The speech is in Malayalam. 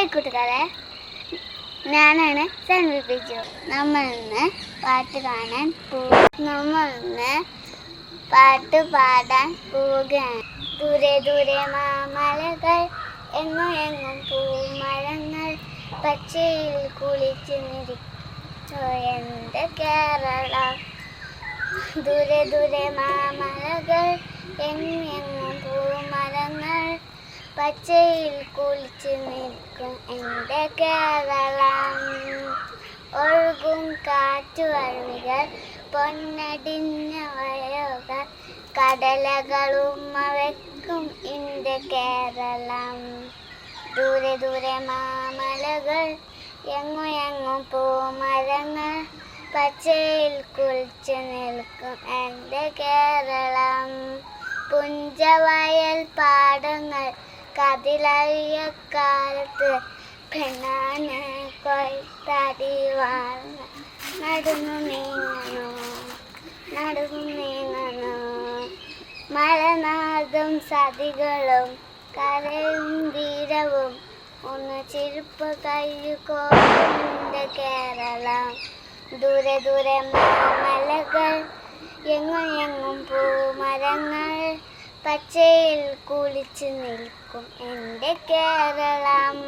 ഹായ് കൂട്ടുകാരെ, ഞാനാണ് സൻവി ബിജു. നമ്മളിന്ന് പാട്ട് പാടാൻ പോവുകയാണ്. ദൂരെ ദൂരെ മാമലകൾ, എങ്ങും എങ്ങും പൂമരങ്ങൾ, പച്ചയിൽ കുളിച്ചു നിൽക്കും എൻ്റെ കേരളം. ദൂരെ ദൂരെ മാമലകൾ, എങ്ങും എങ്ങും പൂമരങ്ങൾ, പച്ചയിൽ കുളിച്ചു നിൽക്കും എൻ്റെ കേരളം. ഒഴുകും കാറ്റുവഴികൾ, പൊന്നടിഞ്ഞ വയലുകൾ, കടലകളുമ്മ വെക്കും എൻ്റെ കേരളം. ദൂരെ ദൂരെ മാമലകൾ, എങ്ങും എങ്ങും പൂമരങ്ങൾ, പച്ചയിൽ കുളിച്ചു നിൽക്കും എൻ്റെ കേരളം. പുഞ്ചവയൽ പാടങ്ങൾ, കതിരഴിയ കാലത്ത് പെണ്ണാണ് കൊയ്ത്തടി വാങ്ങ നടന്നു നീങ്ങണോ. മലനാടും സതികളും കരയും വീരവും ഒന്ന് ചിരിപ്പ് കയ്യുകോന്റെ കേരളം. ദൂരെ ദൂരെ മാമലകൾ, എങ്ങും എങ്ങും പൂമരങ്ങൾ, പച്ചയിൽ കുളിച്ചു നിൽക്കും എൻ്റെ കേരളം.